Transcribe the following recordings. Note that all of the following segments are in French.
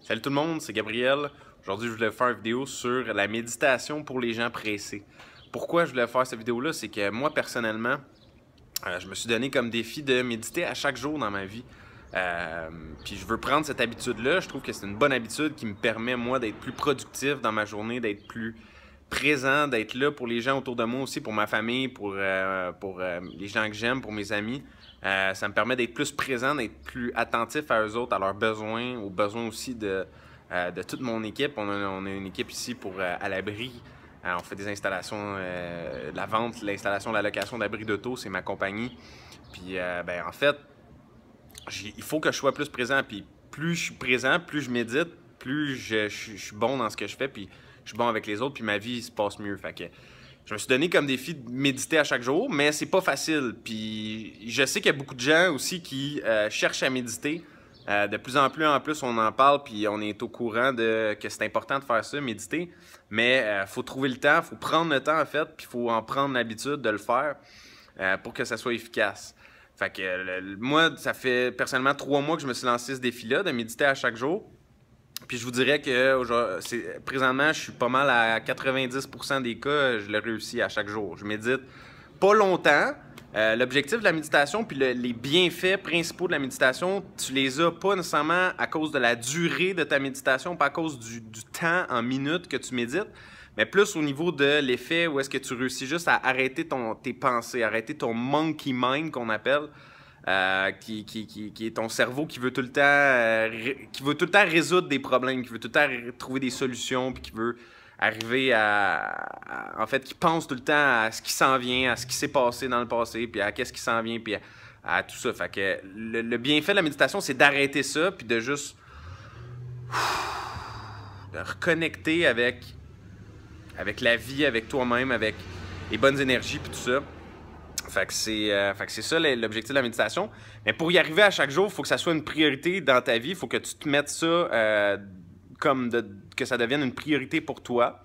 Salut tout le monde, c'est Gabriel. Aujourd'hui, je voulais faire une vidéo sur la méditation pour les gens pressés. Pourquoi je voulais faire cette vidéo-là? C'est que moi, personnellement, je me suis donné comme défi de méditer à chaque jour dans ma vie. Puis je veux prendre cette habitude-là. Je trouve que c'est une bonne habitude qui me permet, moi, d'être plus productif dans ma journée, d'être plus présent, d'être là pour les gens autour de moi aussi, pour ma famille, pour les gens que j'aime, pour mes amis. Ça me permet d'être plus présent, d'être plus attentif à eux autres, à leurs besoins, aux besoins aussi de toute mon équipe. On a une équipe ici pour à l'abri. On fait des installations, la vente, l'installation, la location d'abri d'auto, c'est ma compagnie. Puis en fait, il faut que je sois plus présent. Puis plus je suis présent, plus je médite, plus je suis bon dans ce que je fais, puis je suis bon avec les autres, puis ma vie se passe mieux. Fait que je me suis donné comme défi de méditer à chaque jour, mais c'est pas facile. Puis je sais qu'il y a beaucoup de gens aussi qui cherchent à méditer. De plus en plus, on en parle, puis on est au courant que c'est important de faire ça, méditer. Mais il faut trouver le temps, il faut prendre le temps en fait, puis il faut en prendre l'habitude de le faire pour que ça soit efficace. Fait que moi, ça fait personnellement 3 mois que je me suis lancé ce défi-là, de méditer à chaque jour. Puis je vous dirais que présentement, je suis pas mal à 90% des cas, je le réussis à chaque jour. Je médite pas longtemps. L'objectif de la méditation, puis les bienfaits principaux de la méditation, tu les as pas nécessairement à cause de la durée de ta méditation, pas à cause du temps en minutes que tu médites, mais plus au niveau de l'effet où est-ce que tu réussis juste à arrêter tes pensées, arrêter ton monkey mind qu'on appelle. Qui est ton cerveau qui veut tout le temps résoudre des problèmes, qui veut tout le temps trouver des solutions, puis qui veut arriver en fait, qui pense tout le temps à ce qui s'en vient, à ce qui s'est passé dans le passé, puis à qu'est-ce qui s'en vient, puis à tout ça. Fait que le bienfait de la méditation, c'est d'arrêter ça, puis de juste de reconnecter avec la vie, avec toi-même, avec les bonnes énergies, puis tout ça. Fait que c'est ça l'objectif de la méditation. Mais pour y arriver à chaque jour, il faut que ça soit une priorité dans ta vie. Il faut que tu te mettes ça que ça devienne une priorité pour toi.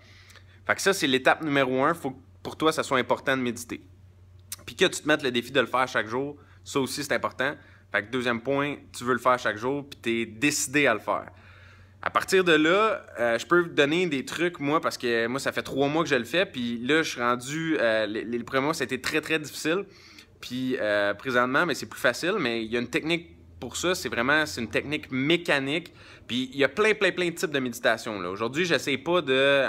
Fait que ça, c'est l'étape numéro 1. Il faut que pour toi, ça soit important de méditer. Puis que tu te mettes le défi de le faire chaque jour, ça aussi, c'est important. Fait que deuxième point, tu veux le faire chaque jour, puis tu es décidé à le faire. À partir de là, je peux vous donner des trucs, moi, parce que moi, ça fait 3 mois que je le fais, puis là, je suis rendu... les premiers mois, ça a été très, très difficile. Puis présentement, mais c'est plus facile, mais il y a une technique pour ça, c'est une technique mécanique. Puis il y a plein de types de méditation. Aujourd'hui, j'essaie pas de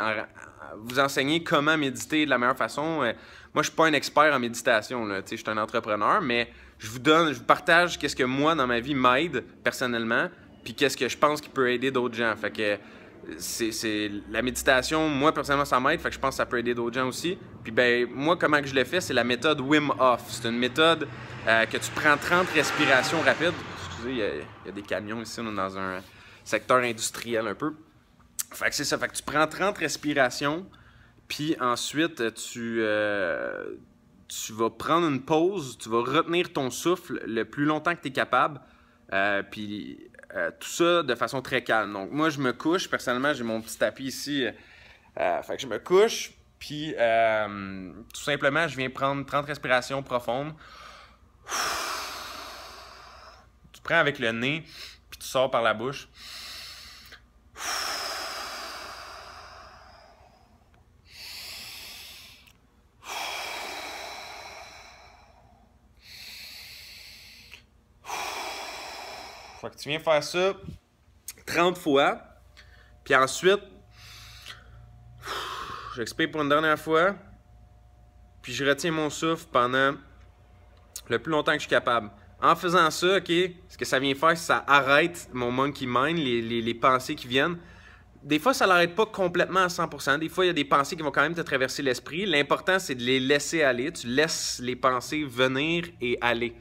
vous enseigner comment méditer de la meilleure façon. Moi, je suis pas un expert en méditation, là. Je suis un entrepreneur, mais je vous partage qu'est-ce que moi, dans ma vie, m'aide personnellement, puis qu'est-ce que je pense qui peut aider d'autres gens. Fait que c'est la méditation, moi personnellement ça m'aide, fait que je pense que ça peut aider d'autres gens aussi. Puis ben moi comment que je le fais, c'est la méthode Wim Hof. C'est une méthode que tu prends 30 respirations rapides. Excusez, il y a des camions ici, on est dans un secteur industriel un peu. Fait que c'est ça, fait que tu prends 30 respirations, puis ensuite tu vas prendre une pause, tu vas retenir ton souffle le plus longtemps que tu es capable. Puis tout ça de façon très calme. Donc moi je me couche, personnellement j'ai mon petit tapis ici, fait que je me couche, puis tout simplement je viens prendre 30 respirations profondes. Tu prends avec le nez, puis tu sors par la bouche. Fait que tu viens faire ça 30 fois. Puis ensuite, j'expire pour une dernière fois. Puis je retiens mon souffle pendant le plus longtemps que je suis capable. En faisant ça, OK, ce que ça vient faire, c'est que ça arrête mon monkey mind, les pensées qui viennent. Des fois, ça ne l'arrête pas complètement à 100%. Des fois, il y a des pensées qui vont quand même te traverser l'esprit. L'important, c'est de les laisser aller. Tu laisses les pensées venir et aller.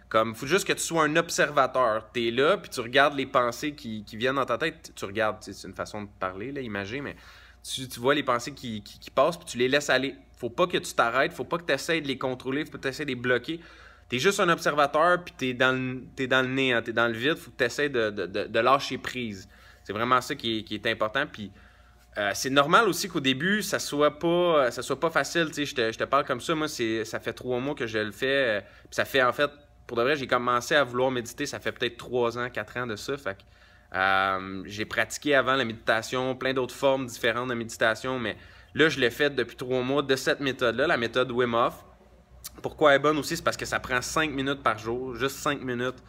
Comme, il faut juste que tu sois un observateur. Tu es là, puis tu regardes les pensées qui viennent dans ta tête. Tu regardes, c'est une façon de parler, là, imagé, mais tu vois les pensées qui passent, puis tu les laisses aller. Faut pas que tu t'arrêtes, faut pas que tu essaies de les contrôler, faut pas que tu essaies de les bloquer. Tu es juste un observateur, puis tu es dans le néant, tu es dans le vide, faut que tu essaies de lâcher prise. C'est vraiment ça qui est important, puis c'est normal aussi qu'au début, ça soit pas facile. Je te parle comme ça, moi, ça fait 3 mois que je le fais, puis ça fait en fait... Pour de vrai, j'ai commencé à vouloir méditer, ça fait peut-être 3 ans, 4 ans de ça. Fait que, J'ai pratiqué avant la méditation, plein d'autres formes différentes de méditation, mais là, je l'ai faite depuis 3 mois de cette méthode-là, la méthode Wim Hof. Pourquoi elle est bonne aussi? C'est parce que ça prend 5 minutes par jour, juste 5 minutes.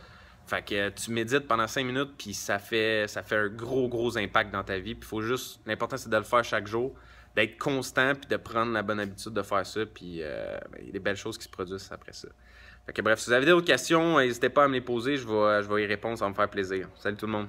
Fait que tu médites pendant 5 minutes, puis ça fait un gros impact dans ta vie. Puis faut juste, l'important c'est de le faire chaque jour, d'être constant, puis de prendre la bonne habitude de faire ça. Puis il y a des belles choses qui se produisent après ça. Fait que bref, si vous avez d'autres questions, n'hésitez pas à me les poser, je vais y répondre, ça va me faire plaisir. Salut tout le monde!